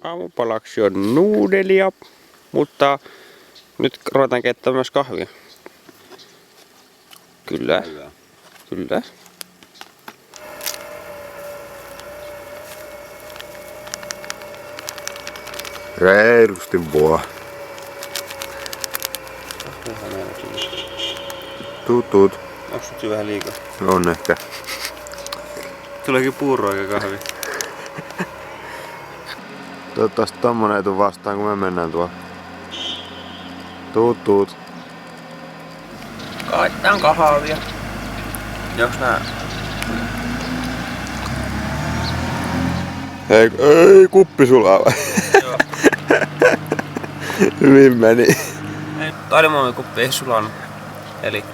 Aamupalaksi on nuudelia, mutta nyt ruvetaan keittämään myös kahvia. Kyllä. Kyllä. Reilusti vaan. Tuut. Onko vähän liikaa? On ehkä. Tuleekin puuroa eikä kahvi. Toivottavasti tommonen ei tuu vastaan kun me mennään tuolla. Tuut. Kaitaan kahvia. Onks nää? Ei kuppi sulaa vai? Joo. Hyvin meni. Taidemuomin kuppi ei sulanut. Eli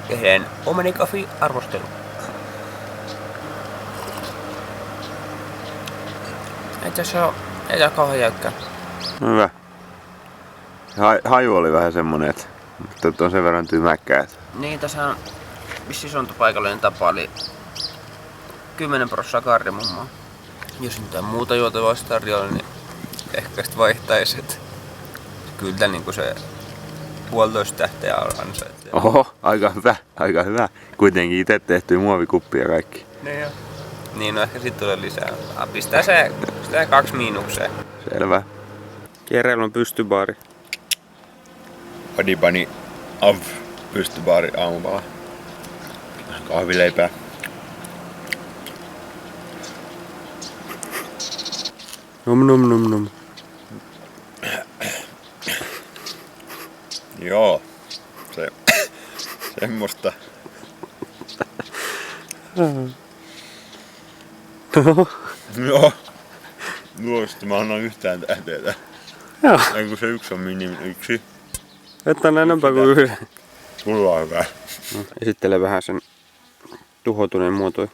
tehdään omenikahvi arvostelu. Ei tää kauhean jäykkää. Hyvä. Haju oli vähän semmonen, että on sen verran tymäkkää. Niin, tässä on vissiin paikallinen tapa, eli 10% kardemummaa. Jos mitään muuta juotavaa olisi tarjolla, niin ehkä sit vaihtaisi, että kyllä niinku se 1,5 tähteä ansaitsee. Oho, aika hyvä. Kuitenkin itse tehty muovikuppi ja kaikki. Niin joo. Niin, no ehkä sit tulee lisää. Pistää se 2 miinukseen. Selvä. Kereillä on pystybaari. Adibani Av pystybaari aamupala. Kahvileipää. Nom. Joo. Semmoista. Joo. Nuosta mä annan yhtään tähteitä. Joo. Ei kun se yksi on minimi yksi. Et on enempää kuin yhden. Mulla on hyvä. No, esittele vähän sen tuhoutuneen muotoja.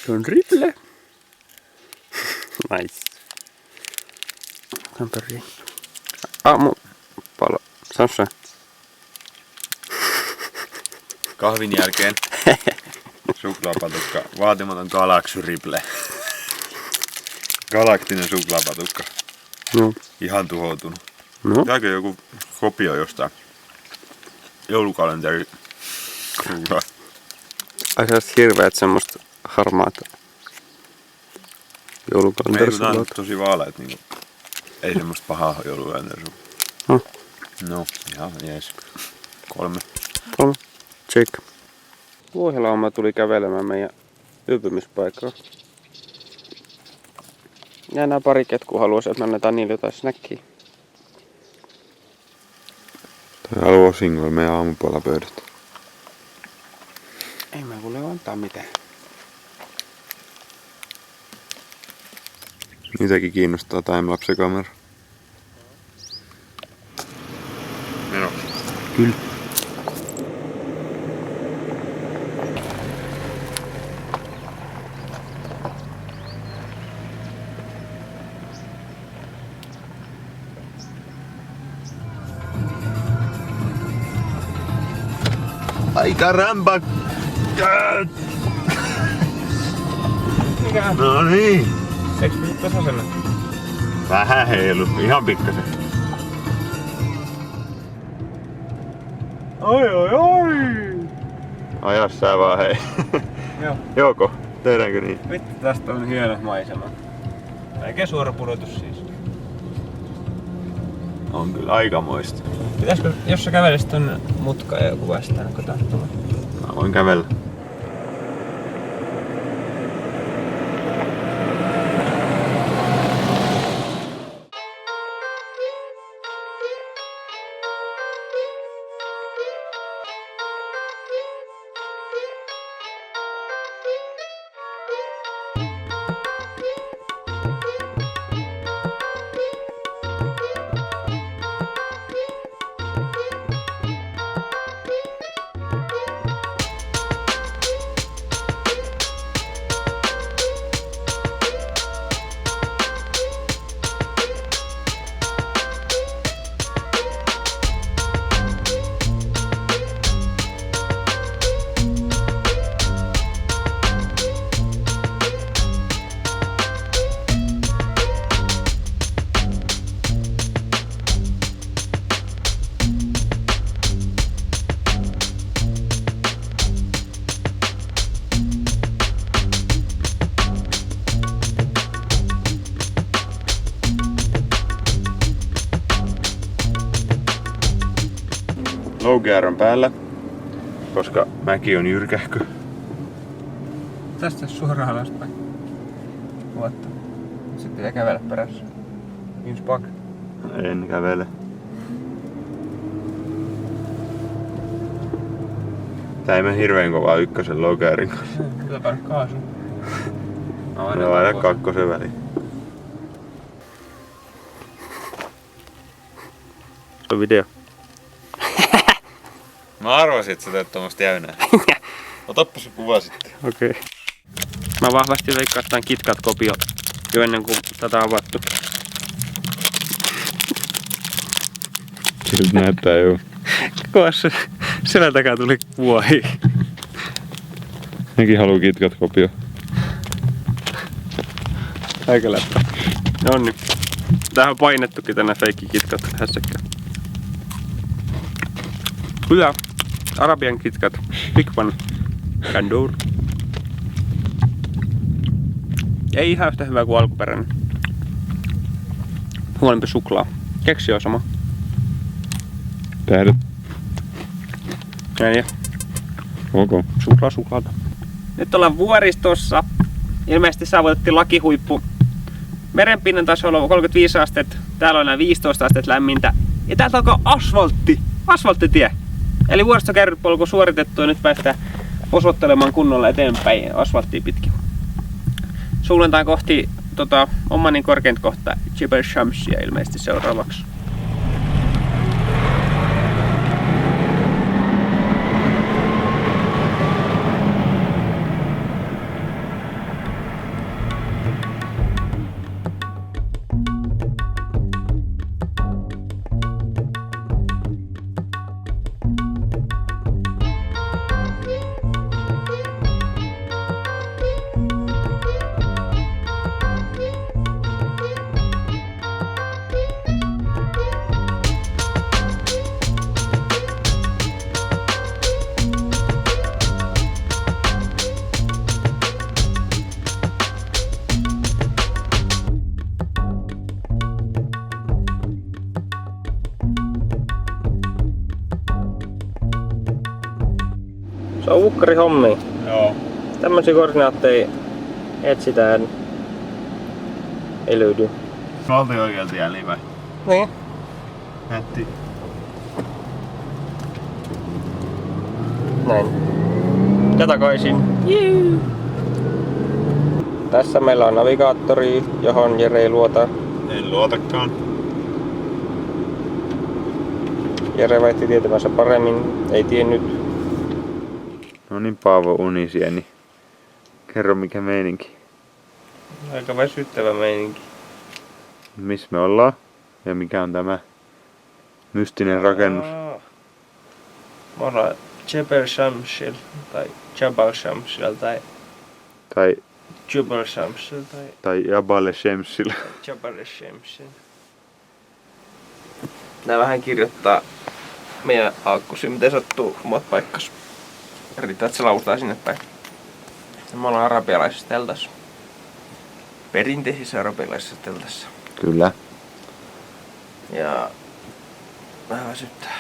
Se on riple. Nice. Tamperi. Aamupala. Sassa. Kahvin jälkeen suklaapatukka. Vaatimaton galaksy riple. Galaktinen suklaapatukka. No. Ihan tuhoutunut. No. Tääkö joku kopio jostain joulukalenteri? Ai sä hirveet semmoista harmaata joulukalenterisulaata. Ei kun tosi vaaleet niinku. Ei semmoista pahaa joulukalenterisulaata. No, ihan jees. 3. Check. Vuohilauma tuli kävelemään meidän yöpymispaikkaan. Ja nää pari ketkua haluaisi, että me annetaan niille jotain snackia. Toi haluaa singoilla meidän aamupalapöydät. Ei mä kuule antaa mitään. Niitäkin kiinnostaa timelapse-kamera. Meno. Kyllä. Ai caramba! Mikä? No niin. Eikö pysyt tasaisena? Vähän heilu, ihan pikkasen. Oi! Aja sä vaan hei. Joo. Joko? Tehdäänkö niin? Vittu, tästä on hieno maisema. Eikä suora pudotus siis. On kyllä aikamoista. Pitäisikö, jos sä kävelisit tonne mutkaan ja joku vastaan, kun tahtomaan? Mä voin kävellä. low gear on päällä, koska mäki on jyrkähkö. Tästä suoraan alaspäin. Luotta. Sitten pitää kävellä perässä. Inspak. En kävele. Tää ei mene hirveen kovaa ykkösen low gearin kanssa. Kyllä panna kaasun. No aina kakkosen väliin. Se on video. Mä arvasin, että sä teet tommoista jäynää. Otappa se kuva sitten. Okei. Okay. Mä vahvasti veikkaan, että tää on KitKat-kopio jo ennen kuin tätä on avattu. Siltä näyttää joo. Kovassa selän takaa tuli vuohi. Nekin haluu KitKat-kopio. Aika läppä. Nonni. Tähän on painettukin tänne feikki KitKat hässäkkään. Hyvä. Arabian KitKat. Big one. Kandour. Ei ihan yhtä hyvä kuin alkuperäinen. Huonompi suklaa. Keksi on sama. Tähdet. Näin ja. Ok. Suklaata. Nyt ollaan vuoristossa. Ilmeisesti saavutettiin lakihuippu. Merenpinnan tasolla on 35 astetta. Täällä on enää 15 astetta lämmintä. Ja täältä alkaa asfalttitie. Eli vuoristokärrypolku suoritettu ja nyt päästään osoittelemaan kunnolla eteenpäin asfalttia pitkin. Suunnataan kohti Omanin korkeinta kohtaa Jebel Shamsia ilmeisesti seuraavaksi. Se on ukkari hommi. Joo. Tämmöisiä koordinaatteja etsitään. Ei löydy. Me oltiin oikealta jäljiin vai? Niin. Nätti. Näin. Ja takaisin. Jee. Tässä meillä on navigaattori, johon Jere ei luota. En luotakaan. Jere väitti tietämänsä paremmin, ei tiennyt. No niin, Paavo Unisieni. Kerro mikä meininki. Aika väsyttävä meininki. Missä me ollaan? Ja mikä on tämä mystinen rakennus? Me ollaan Jebel Shamsil tai Jabal Shamsil tai Tai Jebel Shamsil tai Jabal Shamsil. Jabal Shamsil. Nää vähän kirjoittaa meidän aakkusi, miten sattuu omat paikkas. Riittää, että se lausutaan sinne päin. Me ollaan arabialaisessa teltassa. Perinteisissä arabialaisessa teltassa. Kyllä. Ja vähän väsyttää.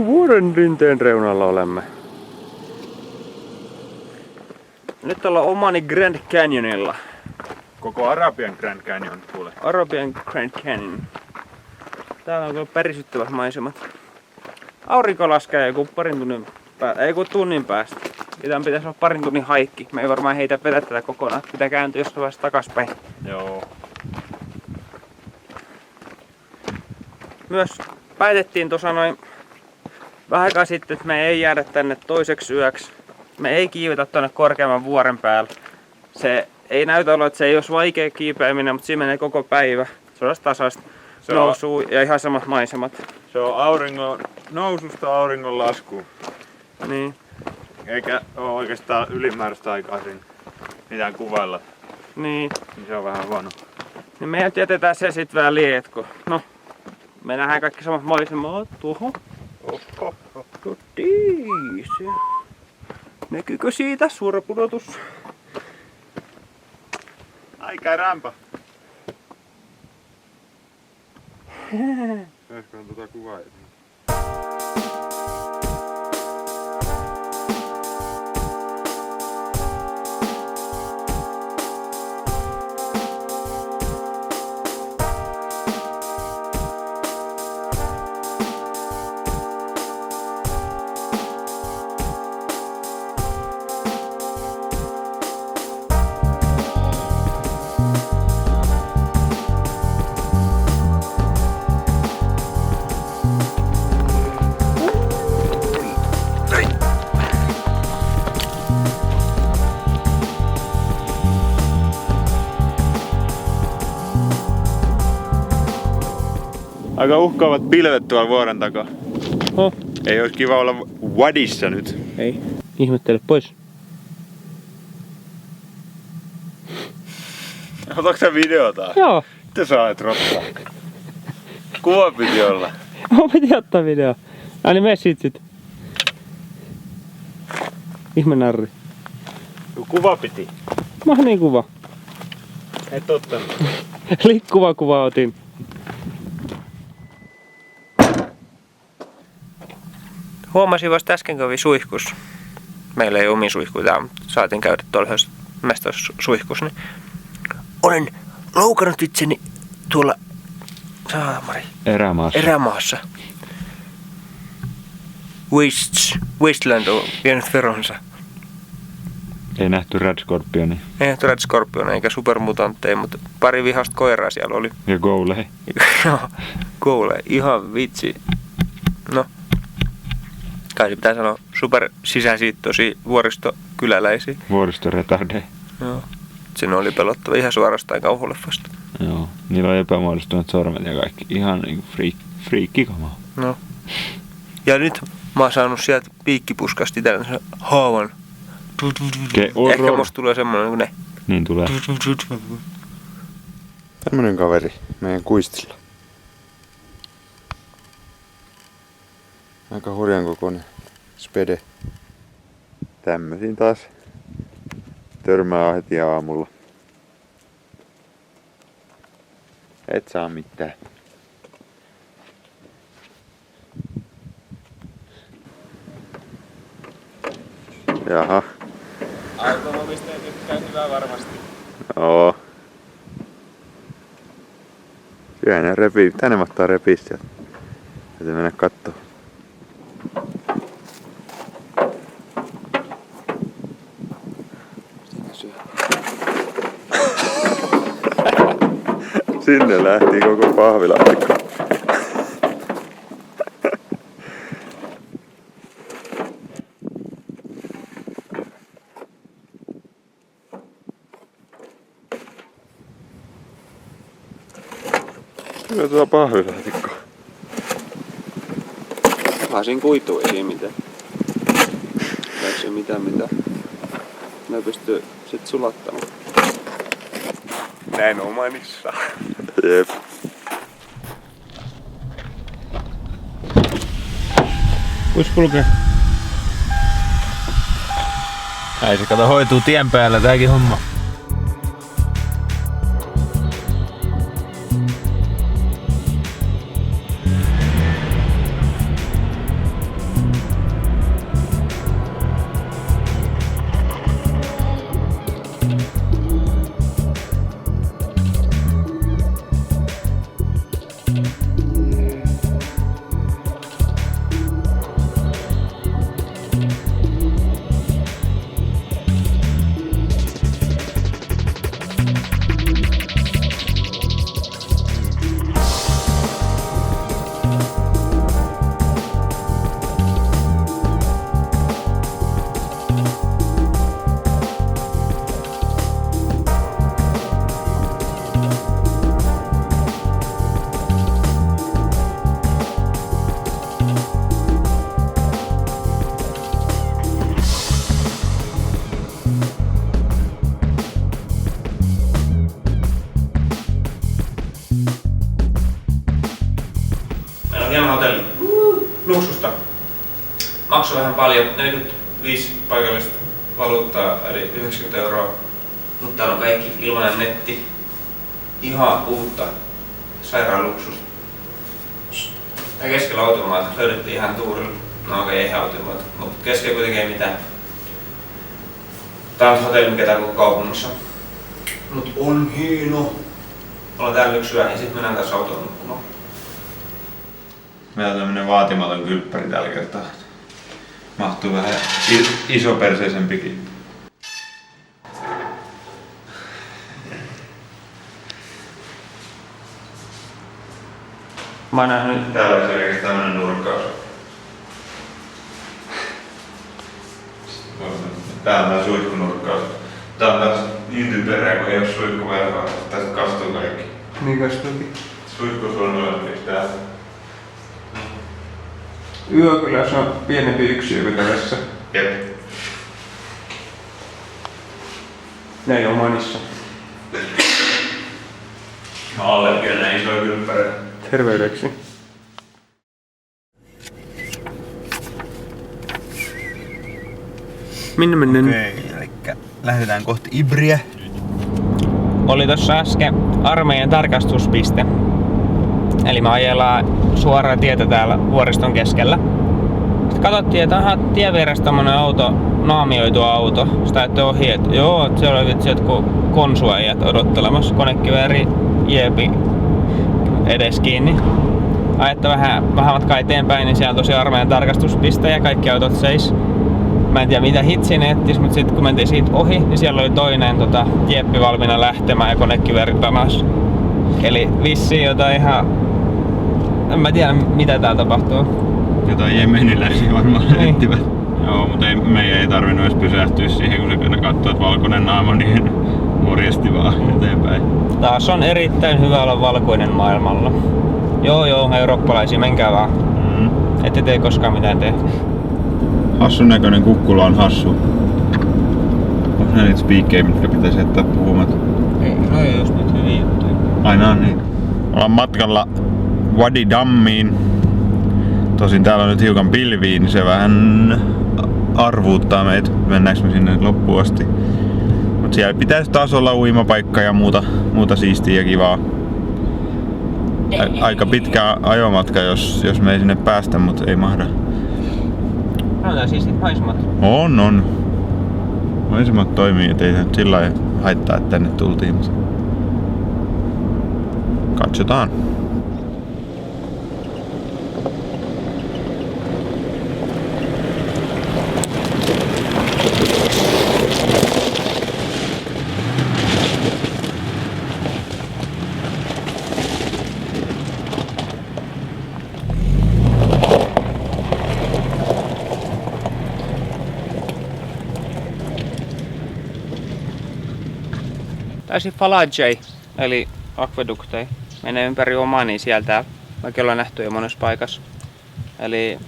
Vuoren rinteen reunalla olemme. Nyt ollaan Omanin Grand Canyonilla. Koko Arabian Grand Canyon kuule. Arabian Grand Canyon. Täällä on kyllä pärisyttävät maisemat. Aurinko laskee joku tunnin päästä. Ja tämän pitäisi olla parin tunnin haikki. Me ei varmaan heitä vetä tätä kokonaan. Pitää kääntyä jossain vaiheessa takaspäin. Joo. Myös päätettiin tuossa noin vähän aikaa sitten, että me ei jäädä tänne toiseksi yöksi. Me ei kiivetä tonne korkeamman vuoren päällä. Se ei näytä olla, että se ei olisi vaikea kiipeäminen, mutta siinä menee koko päivä. Se on tasaista nousua ja ihan samat maisemat. Se on auringon noususta auringon laskuun. Niin. Eikä ole oikeastaan ylimääräistä aikaa siinä mitään kuvailla. Niin. Se on vähän huono. Niin me jätetään se sit vähän lietko. No. Me nähdään kaikki samat maisemat tuohon. Oho. Totiis. Näkyykö siitä suora pudotus? Aika rämpä. Pääsköhän tota kuvaa? Aika uhkaavat pilvet tuolla vuoren takaa. Oh. Ei olisi kiva olla wadissa nyt. Ei. Ihmettele pois. Otatko sä videota? Joo. Mitä sä olet rottaa? Kuva piti olla. Mun piti ottaa video. Ai niin mene sit. Ihme narri. Kuva piti. Mä niin kuva. Et ottanut. Liikkuva kuva otin. Huomasin vasta äsken, kun suihkus. Meillä ei ole omi suihkuja, mutta saatiin käydä tuolla suihkus. Niin olen loukannut itseni tuolla erämaassa. Wasteland on vienyt veronsa. Ei nähty Red Scorpionia. Ei nähty Red Scorpionia eikä supermutantteja, mutta pari vihasta koiraa siellä oli. Ja Goulei. Joo, Goulei. Ihan vitsi. No. Kai se pitää sanoa super sisäsiittoisia vuoristokyläläisiä. Vuoristoretardeja. Joo. Siinä oli pelottava ihan suorastaan kauhuleffasta. Joo. Niillä on epämuodostuneet sormet ja kaikki. Ihan niinku friikkikamaa. No. Ja nyt mä oon saanut sieltä piikkipuskasti tällaisen haavan. Ehkä musta tulee semmonen kuin ne. Niin tulee. Tämmönen kaveri meidän kuistilla. Aika hurjan kokoinen spede. Tämmösiin taas törmää heti aamulla. Et saa mitään. Jaha. Autonomisteja tykkää hyvää varmasti. Joo. Kyllä ne repii. Tänne mahtaa repii sieltä. Täytyy mennä kattoo. Sinne lähti koko pahvilaatikko. Kyllä tuo pahvilaatikko. Lasin kuituu, ei siinä mitään. Ei se mitään. Ne pystyy sit sulattamaan. Näin omanissa. Jep. Kuis kulkee? Ai se kato hoituu tien päällä tääkin homma. Luksusta. Maksoi vähän paljon, 45 paikallista valuuttaa, eli 90 €. Mutta täällä on kaikki ilmainen netti. Ihan uutta sairaan luksusta. Ja keskellä automaata. Löydettiin ihan tuurilla. No okei, ei ihan automaata. Mutta keskellä kuitenkin ei mitään. Tää on hotelli, mikä täällä koko kaupungissa. Mut on hieno. Ollaan täällä yksi yö ja sit mennään tässä autoon nukkumaan. Meillä on tämmönen vaatimaton kylppäri tällä kertaa. Mahtuu vähän isoperseisempikin. Mä oon nähnyt. Täällä on selkeästi tämmönen nurkkaus. Täällä on tää suihkunurkkaus. Tää on taas niin typerää, kun ei oo suihkuverhoa. Tästä kastuu kaikki. Niin kastuukin. Suihkusuunnitelmiksi täällä. Yökylässä on pienempi yksiö kuin tällaisessa. Jep. Ne ei oo manissa. Allekin on näin isoja kylppäreitä. Terveydeksi. Minne mennään? Okei, elikkä lähdetään kohti Ibriä. Oli tossa äsken armeijan tarkastuspiste. Eli me ajellaan suoraa tietä täällä vuoriston keskellä. Sitten katsottiin, että aha, tien vieressä tommonen auto, naamioitu auto. Sitä ajattelin ohi, että joo, että siellä oli vitsi jotkut konsuajat odottelemassa. Konekivääri jeepi edes kiinni. Ajattelin vähän matkaa eteenpäin, niin siellä on tosiaan armeijan tarkastuspiste ja kaikki autot seis. Mä en tiedä mitä hitsi ne ettis, mutta sitten kun mentiin siitä ohi, niin siellä oli toinen jeppi valmiina lähtemään ja konekivääri tanas. Eli vissiin jotain ihan... En mä tiedä mitä täällä tapahtuu. Jotain jemeniläisiä varmaan ettivät. Joo, mutta meidän ei tarvinnut edes pysähtyä siihen, kun se katsoi, että valkoinen naama, niin morjesti vaan eteenpäin. Taas on erittäin hyvä olla valkoinen maailmalla. Joo, eurooppalaisia, menkää vaan. Ette tee koskaan mitään tee. Hassun näköinen kukkula on hassu. Onko ne niitä spiikkejä, mitkä pitäisi jättää puhumat? Ei, no ei just nyt hyviä juttuja. Aina on niin. Ollaan matkalla Wadi Dammiin. Tosin täällä on nyt hiukan pilviä, niin se vähän arvuuttaa meitä, mennäänkö me sinne loppuun asti. Mut siellä pitäisi taas olla uimapaikka ja muuta siistiä ja kivaa. Aika pitkä ajomatka, jos me ei sinne päästä, mutta ei mahda. Näytään siis niitä maisemat. On. Maisemat toimii, ettei se nyt sillä lailla haittaa, että tänne tultiin. Mutta katsotaan. Täysin Falajei, eli akvedukteja. Menee ympäri Omania sieltä, vaikka ollaan nähty jo monessa paikassa. Eli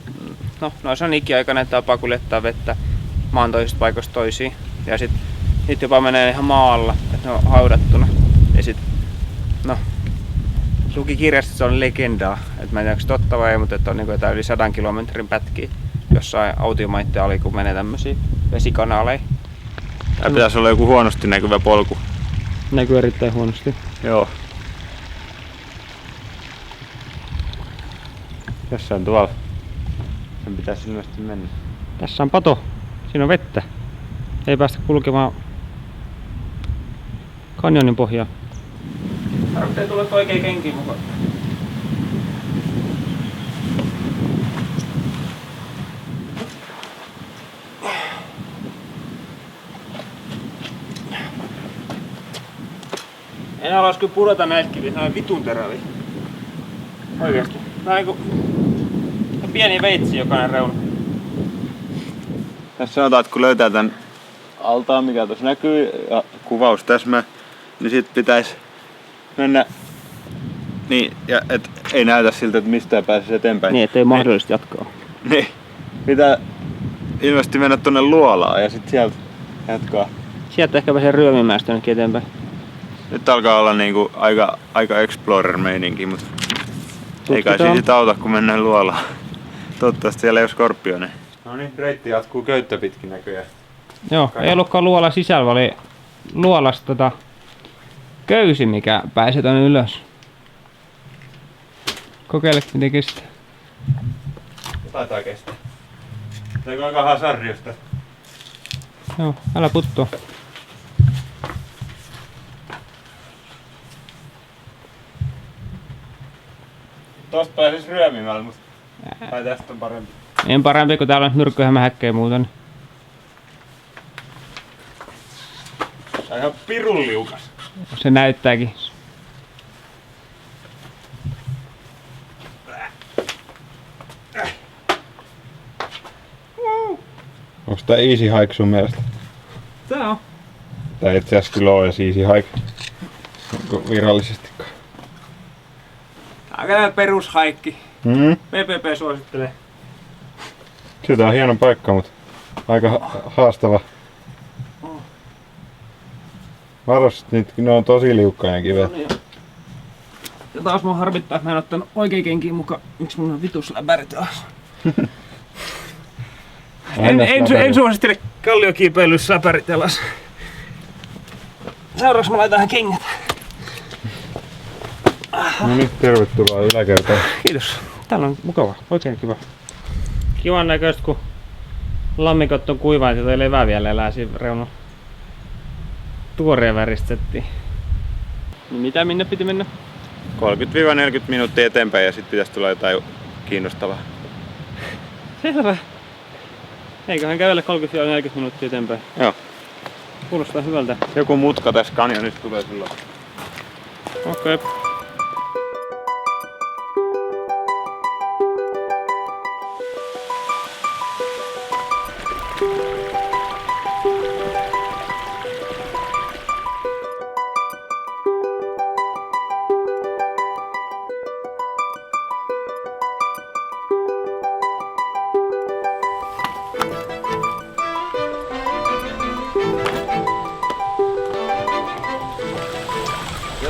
no, noissa on ikiaikainen tapa kuljettaa vettä maan toisista paikoista toisiin. Ja sit niitä jopa menee ihan maa alla, että ne on haudattuna. Ja sit, no, luki kirjasta, että se on legendaa. Et mä en tiedä, onko totta vai ei, mutta että on niinku jotain yli 100 kilometrin pätkiä jossain autiomaitten ali, kun menee tämmösiä vesikanaaleja. Tää pitäisi olla joku huonosti näkyvä polku. Näkyy erittäin huonosti. Joo. Jossain tuolla. Sen pitäisi ilmeisesti mennä. Tässä on pato. Siinä on vettä. Ei päästä kulkemaan kanjonin pohjaa. Tarvitsee tulla oikein kenkiin mukaan. En haluais kyllä pudota näitä kiviä, ne on vitun teräviä. Oikeesti. Tää on niinku pieni veitsi jokainen reuna. Tässä sanotaan, että kun löytää tän altaan, mikä tuossa näkyy, ja kuvaus täsmä, niin sit pitäisi mennä niin, ja et ei näytä siltä, että mistään pääsisi eteenpäin. Niin, ettei mahdollisesti jatkaa. Niin. Pitää ilmeisesti mennä tonne luolaan ja sit sieltä jatkaa. Sieltä ehkä pääsee ryömimästä jonnekin eteenpäin. Nyt alkaa olla niinku aika explorer-meininki, mutta ei kai siitä auta, kun mennään luolaan. Toivottavasti siellä ei ole skorpioneja. No niin, reitti jatkuu köyttä pitkin näköjään. Joo, ei ollutkaan luola sisällä, vaan oli luolasta köysi, mikä pääsee tonne ylös. Kokeile, miten kestää. Taitaa kestää. Teekö aika hasarriosta? Joo, älä puttua. Tosta pääsis ryömimällä, mutta tai tästä on parempi. En parempi, kun täällä on myrkkyhämä häkkejä muuten. Tää on ihan pirun liukas. Se näyttääkin. Onks tää easy hike sun mielestä? Tää on. Tää itse asiassa kyllä on edes easy hike. Onko virallisestikaan? Aika perushaikki. PPP suosittelee. Sitä on hieno paikka, mutta aika haastava. Varos, nyt ne on tosi liukkaa ne kivet. Ja taas mua harmittaa, että mä en ottanut oikein kenkiin mukaan. Miksi mulla on vitus läbäri taas? en suosittele kalliokiipeilyssä läpärit jalas. Seuraavaksi mä laitan kengät. No niin, tervetuloa yläkertaan. Kiitos. Täällä on mukava, oikein kiva. Kivan näköistä, kun lammikot on kuivaat ja toi levä vielä elää siinä reunalla. Tuoreen väristettiin. Niin mitä minne piti mennä? 30-40 minuuttia eteenpäin ja sitten pitäisi tulla jotain kiinnostavaa. Selvä. Eiköhän kävellä 30-40 minuuttia eteenpäin. Joo. Kuulostaa hyvältä. Joku mutka tässä kanjonissa tulee silloin. Okei. Okay.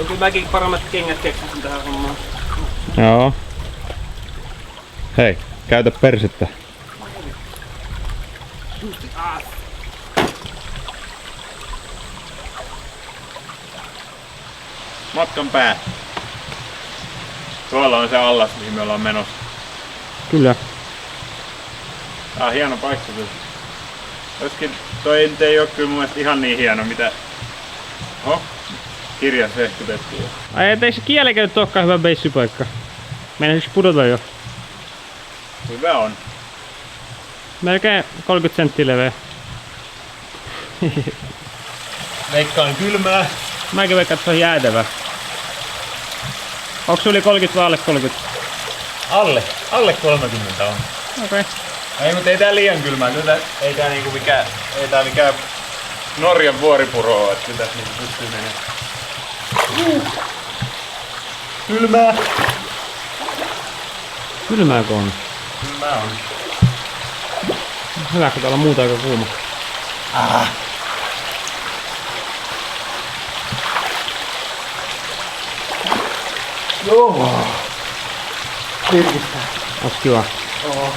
Kyllä mäkin paremmat kengät keksisin tähän hommaan. Joo. Hei, käytä persettä. Matkan pää. Tuolla on se allas, mihin me ollaan menossa. Kyllä. Tää on hieno paikka. Joskin toi ei oo kyllä mun mielestä ihan niin hieno mitä... Kirjassa hehkutettiin jo. Ai ettei se kielekäyttö olekaan hyvä beissipaikka. Meinaisikö pudota jo? Hyvä on. Melkein 30 senttiä leveä. Veikkaan kylmää. Mäkin veikkaan, että se on jäätävä. Onko se yli 30 vai alle 30? Alle 30 on. Okei. Ei, mutta ei tää liian kylmää. Kyllä ei tää niinku mikään Norjan vuoripuro oo, että kyllä tässä niinku pystyy menemään. Kylmää. Kylmääkö on? Kylmää on. Hyvä, kun täällä on muuta aika kuuma. Joo. Virkistää. Onks kiva? Oo.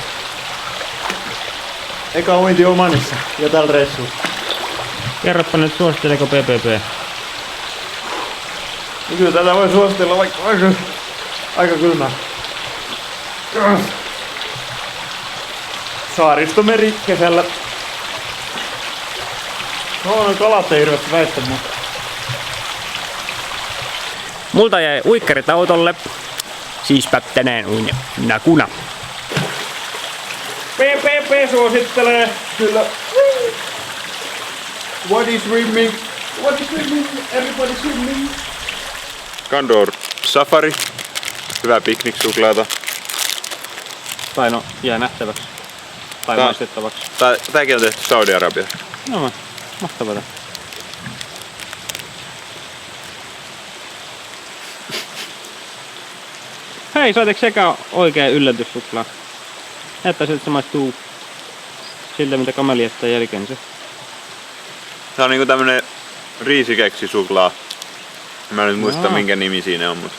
Eka uinti Omanissa ja tällä reissulla. Kerropa nyt, suositteleeko PPP? No kyllä tätä voi suositella vaikka aika kylmää. Saaristomeri kesällä. No kalat ei hirveästi väistä, mutta... Multa jäi uikkarit autolle. Siispä tänään uin nakuna. PPP suosittelee. Kyllä. What is swimming? What is swimming? Everybody swimming. Condor Safari. Hyvää pikniksuklaata. Tai no, jää nähtäväksi. Tai maistettavaksi. Tääkin on tehty Saudi-Arabiassa. No, mahtavaa. Hei, saatiinko sekä oikea yllätyssuklaa? Näyttää siltä, että se maistuu siltä, mitä kameli jättää jälkeensä. Tää on niinku tämmönen riisikeksisuklaa. Mä en nyt muista minkä nimi siinä on, mutta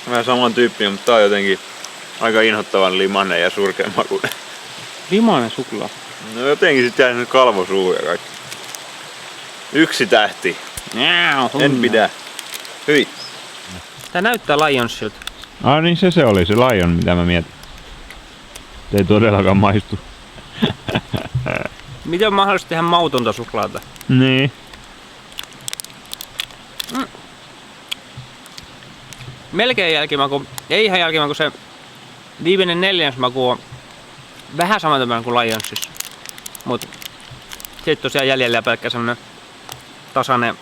vähän saman tyyppinen, mutta tää on jotenkin aika inhottavan limainen ja surkean makuinen. Limainen suklaa? No jotenkin sit jää kalvosuu ja kaikki. 1 tähti. En pidä. Hyi. Tää näyttää Lionsilta. Niin se oli se Lion, mitä mä mietin. Ei todellakaan maistu. Miten on mahdollista tehdä mautonta suklaata? Niin. Melkein jälkimaku, ei ihan jälkimaku, se viimeinen neljänsmaku on vähän samantapainen kuin Lionsissa. Mut sitten tosiaan jäljellä pelkkä semmonen tasainen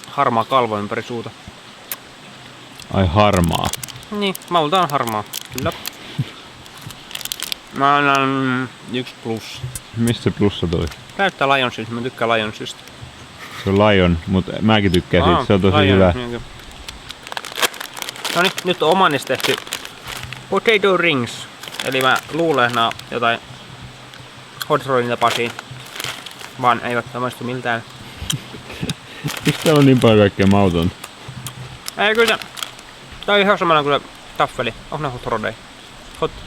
harmaa kalvo ympäri suuta. Ai harmaa. Niin, maulta on harmaa, kyllä. Mä annan 1+. Mistä se plussa tuli? Näyttää Lionsista, mä tykkään Lionsista. Se on Lion, mutta mäkin tykkään siitä, se on tosi hyvä. Noniin, nyt on omanista tehty potato rings. Eli mä luulen, että nää on jotain hot rodin tapaisia. Vaan eivät maistu miltään. Miksi täällä on niin paljon kaikkea mautonta? Ei kyllä se. Tää on ihan samalla kuin se taffeli. Onko ne hot rodei?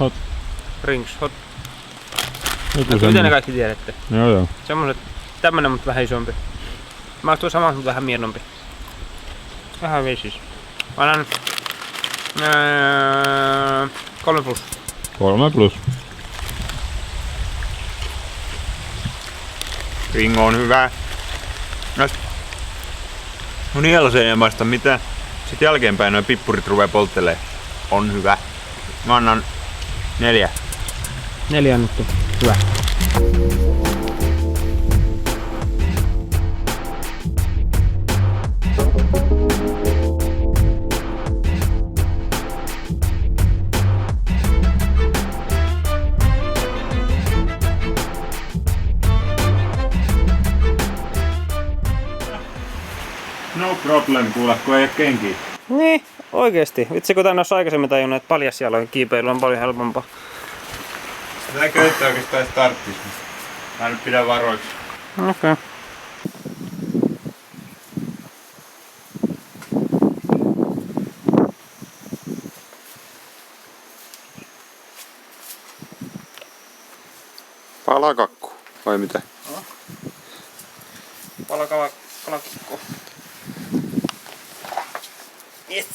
Hot rings, hot. Miten ne kaikki tiedätte? Joo. Semmoset, tämmönen mutta vähän isompi. Mä oon tuo sama, mutta vähän mienompi. Vähän viisis. Mä annan 3+. 3+. Ringo on hyvä. No nielaseen ei maista mitään. Sitten jälkeenpäin nuo pippurit rupee polttelee. On hyvä. Mä annan 4. 4 annettu. Hyvä. No problem, kuule, kun ei oo kenkiä. Niin, oikeesti. Vitsi kun tänne olisi aikaisemmin tajunnut, että paljasjaloin kiipeily on paljon helpompaa. Tää köyttää oikeastaan starttis. Mä nyt pidän varoiksi. Okei. Palakakku, vai mitä? Palakukko. Yes.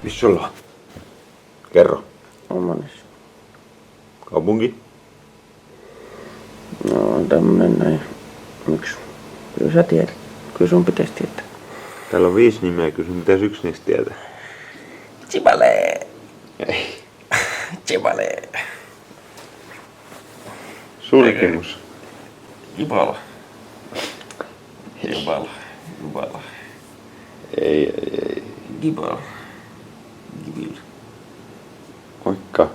Missä sulla on? Kerro. Omanissa. Kaupunki? No tämmönen näin. Miksi? Kyllä sä tiedät. Kyllä sun pitäisi tietää. Täällä on 5 nimeä, kyllä sun pitäisi 1 niistä tietää. Chibale! Ei. Chibale! Sulkemus. Ibala. Ibala. Ibala. Ei. Gibala. Gibil. Moikka.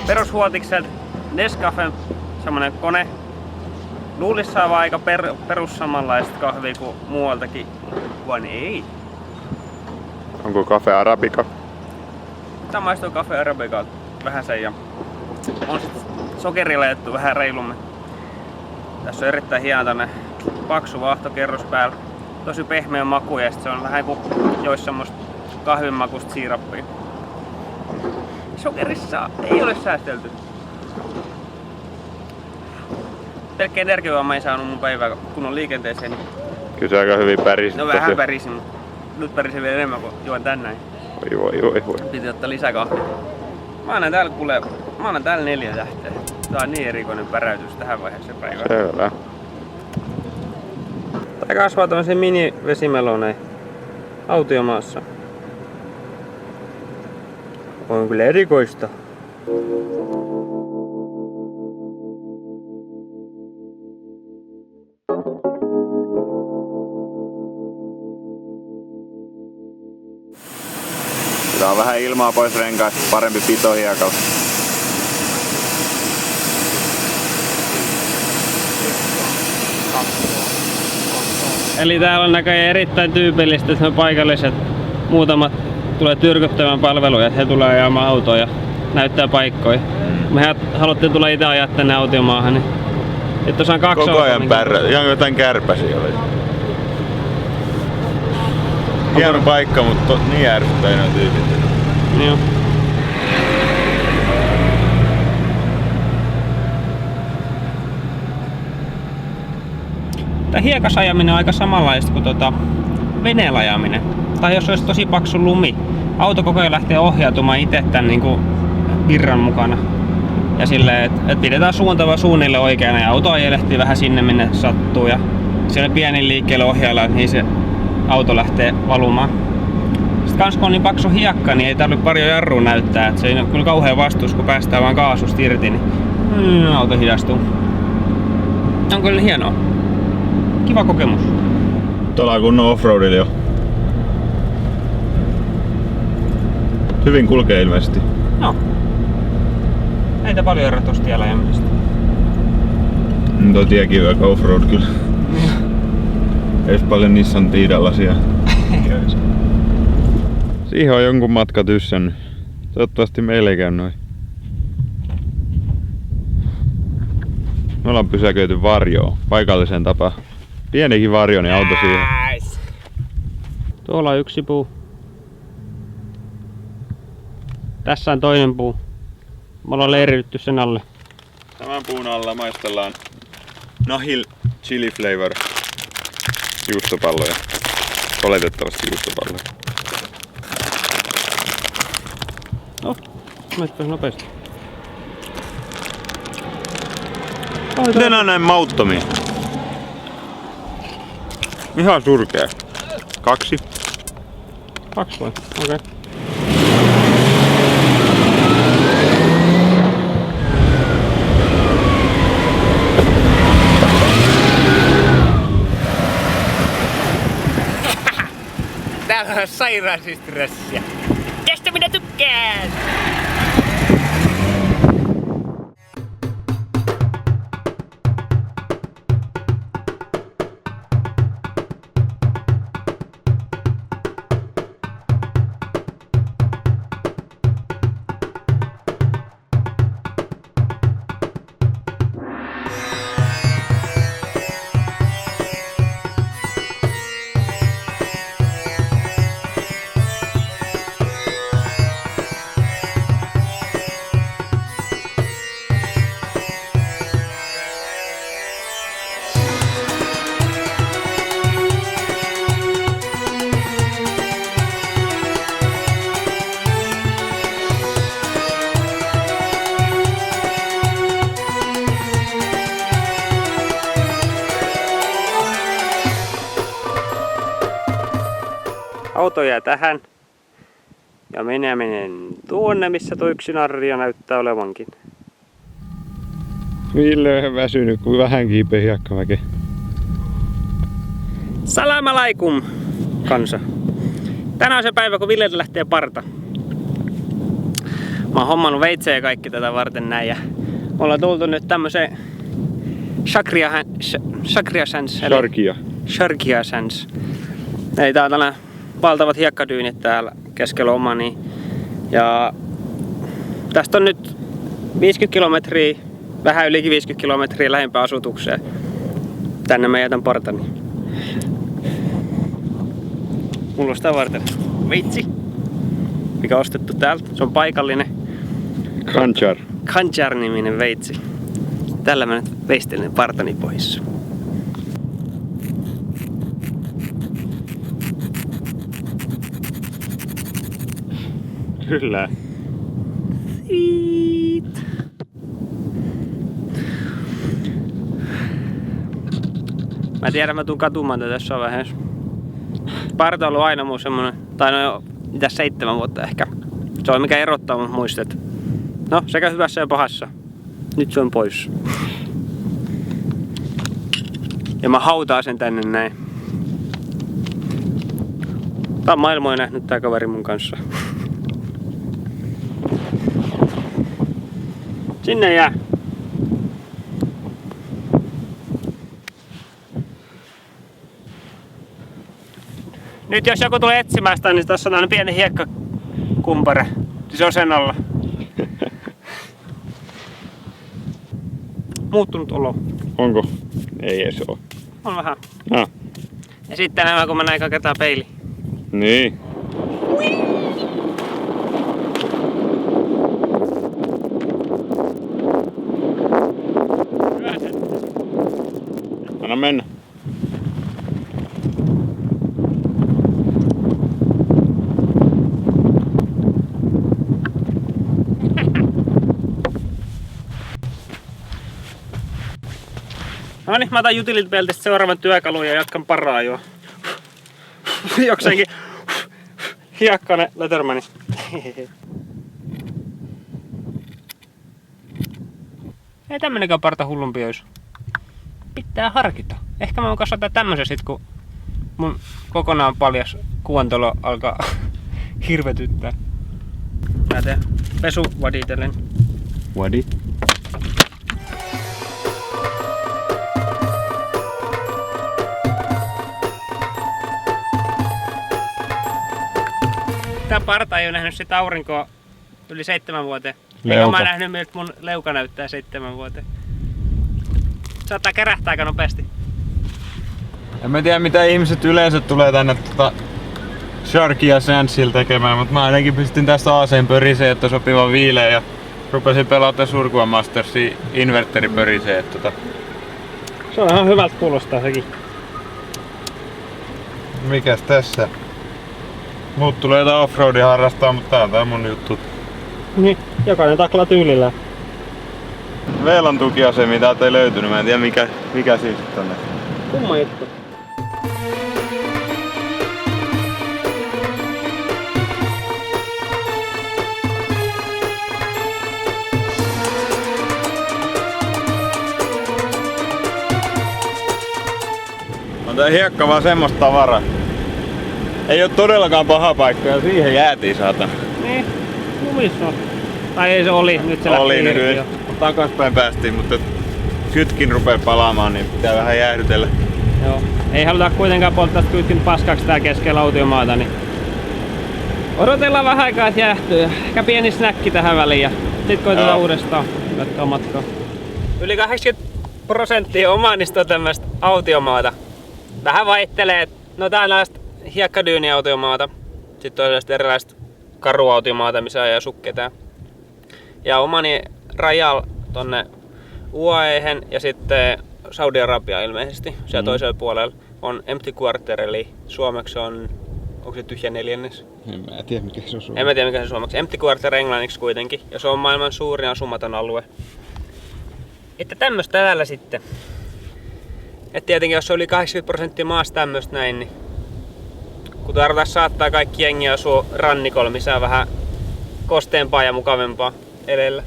Perushuotikselta Nescafen semmonen kone. Luulis saava aika perus samanlaista kahvia kuin muualtakin, vaan ei. Onko Cafe Arabica? Tää maistuu Cafe Arabica vähän sen ja on sit sokerilla jätetty vähän reilummin. Tässä on erittäin hieno tänne paksu vaahtokerros päällä. Tosi pehmeä maku ja sit se on vähän kuin jois semmoista kahvinmakuista siirappia. sokerissa ei ole säästelty. Pelkkä energiaa ei saanut mun päivää kunnon liikenteeseen. Kyllä se aika hyvin pärisi. No vähän pärisin, mutta nyt pärisin vielä enemmän kuin juon tänään. Voi. Piti ottaa lisää kahvia. Mä annan täällä 4 tähteä. Tää on niin erikoinen päräytys tähän vaiheessa päivää. Selvä. Tää kasvaa tämmöisiä mini-vesimeloneja autiomaassa. On kyllä erikoista. Tää on vähän ilmaa pois renkaista, parempi pito hiekalla. Eli täällä on näköjään erittäin tyypillistä, että paikalliset muutamat tulee tyrkyttämään palveluja, että he tulee ajamaan autoja ja näyttää paikkoja. Me haluttiin tulla itse ajaa tänne autiomaahan, niin että osaan 2 Koko ajan ihan jotain kärpäsiä oli. Hieno paikka, mutta niin ärsyttäinen on tyypit. Joo. Tää hiekas ajaminen on aika samanlaista kuin veneellä ajaminen. Tai jos olisi tosi paksu lumi, auto koko ajan lähtee ohjautumaan itse tän niinku virran mukana. Ja silleen, että pidetään suuntava suunnille oikeana ja auto ajelehtii vähän sinne minne sattuu. Ja siellä pienin liikkeelle ohjaillaan, niin se auto lähtee valumaan. Sitten kans kun on niin paksu hiekka, niin ei tarvitse paljon jarrua näyttää. Et se ei ole kyllä kauhean vastuus, kun päästään vaan kaasusta irti, niin auto hidastuu. On kyllä hienoa. Kiva kokemus. Tuolla on kunnon offroadilla jo. Hyvin kulkee ilmeisesti. No. Ei tää paljon ero tosta tiellä ajamisesta. Tuo tiekin on aika offroad kyllä. Ei olisi paljon Nissan Tiidalasia. Siihen on jonkun matka tyssännyt. Toivottavasti meillä ei käy noin. Me ollaan pysäköity varjoon, paikalliseen tapaan. Pienikin varjo, niin auto siihen. Tuolla on yksi puu. Tässä on toinen puu. Me ollaan leiritytty sen alle. Tämän puun alla maistellaan Nahil Chili Flavor juustopalloja. Oletettavasti juustopalloja. No, maistuisi nopeasti. Miten on näin mauttomia? Ihan surkea. 2. 2 vai? Okei. Okay. Täällä on sairaasti stressiä. Tästä minä tykkään! Auto jää tähän. Ja minä menen tuonne, missä tuo yksi narria näyttää olevankin. Ville on väsynyt, kun vähän kiipee hiekkamäki. Salam alaikum, kansa. Tänään on se päivä, kun Villeltä lähtee parta. Mä oon hommannut veitsejä kaikki tätä varten näin. Ja me ollaan tultu nyt tämmöseen Sharkia Sands. Eli tää on tällainen valtavat hiekkadyynit täällä keskellä Omania. Ja tästä on nyt 50 kilometriä, vähän ylikin 50 kilometriä lähempää asutukseen. Tänne mä jätän partani. Mulla on sitä varten veitsi, mikä on ostettu täältä. Se on paikallinen. Khanjar. Khanjar-niminen veitsi. Tällä mä nyt veistelen partani pois. Kyllä. Siit. Mä tiedän, mä tuun katumaan tätä jossain vaiheessa. Parta on ollut aina muu semmonen, tai no jo, mitä 7 vuotta ehkä. Se on mikä erottaa mun muistet. No, sekä hyvässä ja pahassa. Nyt se on pois. Ja mä hautaan sen tänne näin. Tää on maailmoja nähnyt tää kaveri mun kanssa. Sinne jää. Nyt jos joku tulee etsimään sitä, niin tässä on aina pieni hiekkakumpare. Se on sen alla. Muuttunut olo. Onko? Ei edes oo. On vähän. Ah. Ja sitten nämä, kun mä näin kertaa peili. Niin. Anna mennä. No niin, mä otan Utility Beltistä seuraavan työkalun ja jatkan paraajoa. Jokseenkin hiekkainen Lettermani. Ei tämmönenkään parta hullumpi ois. Pitää harkita. Ehkä mä voin kasvattaa tämmösen sit, kun mun kokonaan paljas kuontalo alkaa hirvetyttää. Mä teen pesuvadi itellen. Wadi? Tää parta ei oo nähnyt sitä aurinkoa yli 7 vuoteen. Leuka. Eikä mä nähnyt, miltä mun leuka näyttää 7 vuoteen. Saattaa kärähtää aika nopeasti. En mä tiedä mitä ihmiset yleensä tulee tänne Sharkia Sandsilla tekemään, mutta mä ainakin pistin tästä aseen pöriseen, että sopiva viileä ja rupesin pelata Surkua Mastersia inverteri pöriseen. Se on ihan hyvältä kuulostaa sekin. Mikäs tässä? Muut tulee jotain offroadia harrastaa, mutta tää on tää mun juttu. Niin, jokainen taklaa tyylillä. Veelan tukiasemi täältä ei löytynyt, mä en tiedä mikä siis tonne. Kumma juttu. On tää hiekka vaan semmoista tavaraa. Ei oo todellakaan paha paikka ja siihen jäätiin saatana. Niin, lumissa on. Tai ei se oli, nyt se Oli lähti irti nyt. jo. Takaspäin päästiin, mutta kytkin rupee palaamaan, niin pitää vähän jäähdytellä. Joo. Ei haluta kuitenkaan polttaa kytkin paskaksi tää keskellä autiomaata, niin odotellaan vähän aikaa, että jäähtyy. Ehkä pieni snäkki tähän väliin ja sit koitetaan uudestaan jatkaa matkaa. Yli 80% omanista on tämmöstä autiomaata. Vähän vaihtelee. No tää on näistä hiekkadyyni-autiomaata. Sitten on erilaista karuautiomaata, missä ajaa sukketaan. Ja omani rajalla tonne UAE:hen ja sitten Saudi-Arabia ilmeisesti siellä toisella puolella on Empty Quarter, eli suomeksi on, onko se tyhjä neljännes? En mä tiedä mikä se on suomeksi. En mä tiedä mikä se on suomeksi. Empty Quarter englanniksi kuitenkin. Ja se on maailman suurin asumaton alue. Että tämmöstä täällä sitten. Et tietenkin jos oli 80% maasta tämmöstä näin, niin kun tarvitaan saattaa kaikki jengi asua rannikolla, missä on vähän kosteempaa ja mukavempaa edellä.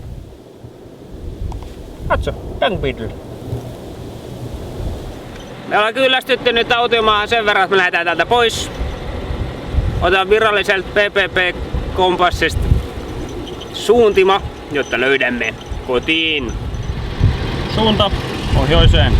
Katso, Young Beetle. Me ollaan kyllästytty nyt autiomaahan sen verran, että me lähdetään täältä pois. Otetaan viralliselta PPP-kompassista suuntima, jotta löydämme kotiin. Suunta pohjoiseen.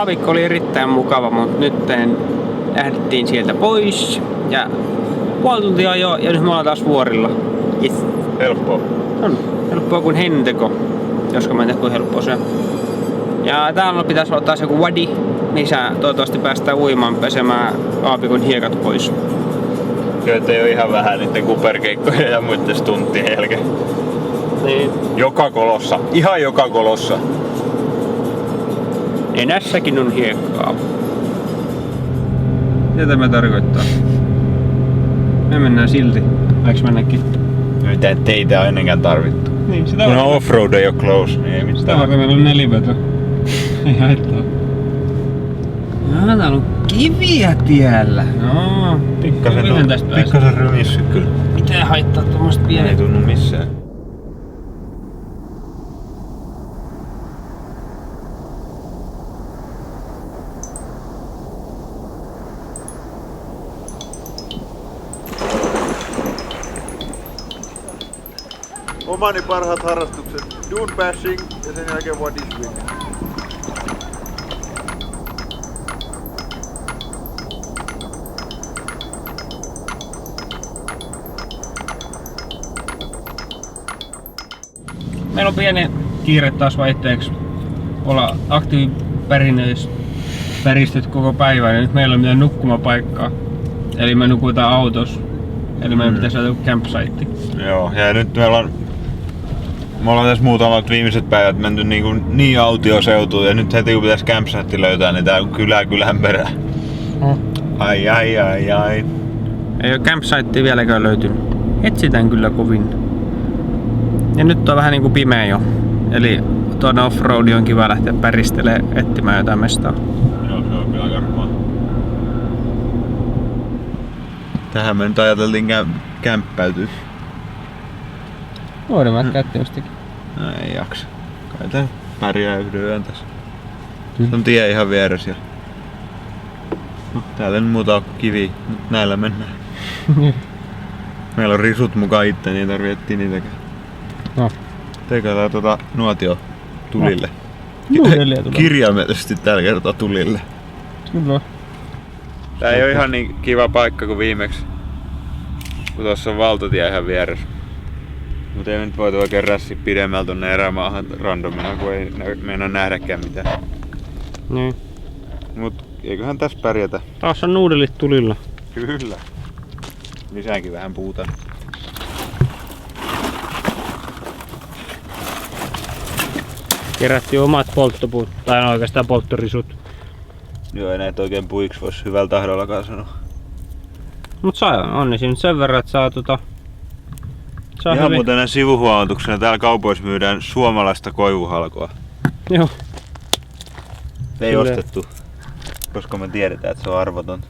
aavikko oli erittäin mukava, mutta nyt lähdettiin sieltä pois ja puoli tuntia ajoa ja nyt me ollaan taas vuorilla. Yes. Helppoa. On helppoa kuin henteko, josko mä en tiedä kuin helppoa se. Ja täällä pitäisi olla taas joku wadi, missä toivottavasti päästään uimaan pesemään aavikon hiekat pois. Kyllä ettei ole ihan vähän niiden kuperkeikkoja ja muiden stunttien jälkeen. Niin. Joka kolossa. Ihan joka kolossa. Enässäkin on hiekkaa. Mitä tämä tarkoittaa? Me mennään silti. Aiks mennäkin? Mitä teitä on ennenkään tarvittu. Niin, sitä Kun offroad ei oo close, niin ei sitä mitään. varten meillä on neliveto. Ei haittaa. Täällä on kiviä tiellä. No, Pikkasen rymissy kyllä. Mitä haittaa tuommoista Ei pienet? tunnu missään. Omani parhaat harrastukset, dune bashing ja sen jälkeen wadi swing. Meillä on pieni kiire taas vaihteeksi olla aktiivipäristöt koko päivän ja nyt meillä on mitään nukkumapaikkaa. Eli me nukutaan autossa. Eli meidän pitäisi olla joku campsite. Joo, ja nyt me ollaan tässä muutamat viimeiset päivät menty niin autioseutuun ja nyt heti kun pitäisi campsite löytää, niin tää on kylän perä. Ai. Ei oo campsitea vieläkään löytynyt. Etsitään kyllä kovin. Ja nyt on vähän niinku pimeä jo. Eli tuonne offroadi on kiva lähteä päristelee etsimään jotain mestaa. Joo, se on kyllä karmaa. Tähän me nyt ajateltiin kämppäytyä. Voidaan mä käyttää jostakin. No ei jaksa. Kai tää pärjää yhden yön tässä. Se on tie ihan vieressä ja täällä ei muuta ole kiviä. Nyt näillä mennään. Meillä on risut mukaan itse, niin ei tarvii etsiä niitäkään. No. Teikö tää nuotio tulille? Nuudelia tulee. Kirjaimellisesti tällä kertaa tulille. Kyllä. Tää ei oo ihan niin kiva paikka kuin viimeksi. Kun tossa on valtatie ihan vieressä. Mut ei nyt voitu oikein rässiä pidemmältä tonne erämaahan randomina, kun ei meinaa nähdäkään mitään. Niin. Mut eiköhän tässä pärjätä. Taas on nuudelit tulilla. Kyllä. Lisäänkin vähän puuta. Kerättiin omat polttopuut, tai oikeastaan polttorisut. Joo, ei näitä oikein puiksi vois hyvällä tahdollakaan sanoa. Mut onnisi nyt sen verran, että saa saa Ihan hyvin. muuten näin sivuhuomautuksena, täällä kaupoissa myydään suomalaista koivuhalkoa. Joo. Ei Kyllä. ostettu, koska me tiedetään, että se on arvotonta.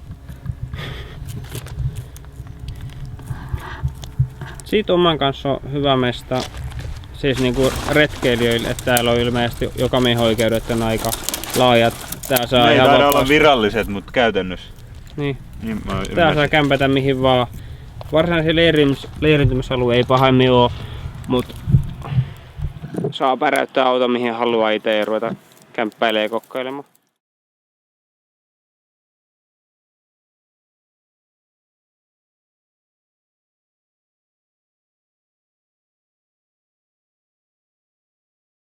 Siitä oman kanssa on hyvä mesta, siis niinku retkeilijöille, että täällä on ilmeisesti joka miehen oikeudet on aika laajat. Tää saa Ne ei ihan taida olla vapaasti. viralliset, mutta käytännössä. Niin. Niin mä Tää ymmärsin. saa kämpätä mihin vaan. Varsinaisia leirintymisalue ei pahemmin oo, mut saa päräyttää auto mihin haluaa itse ja ruveta kämppäilee ja kokkailemaan.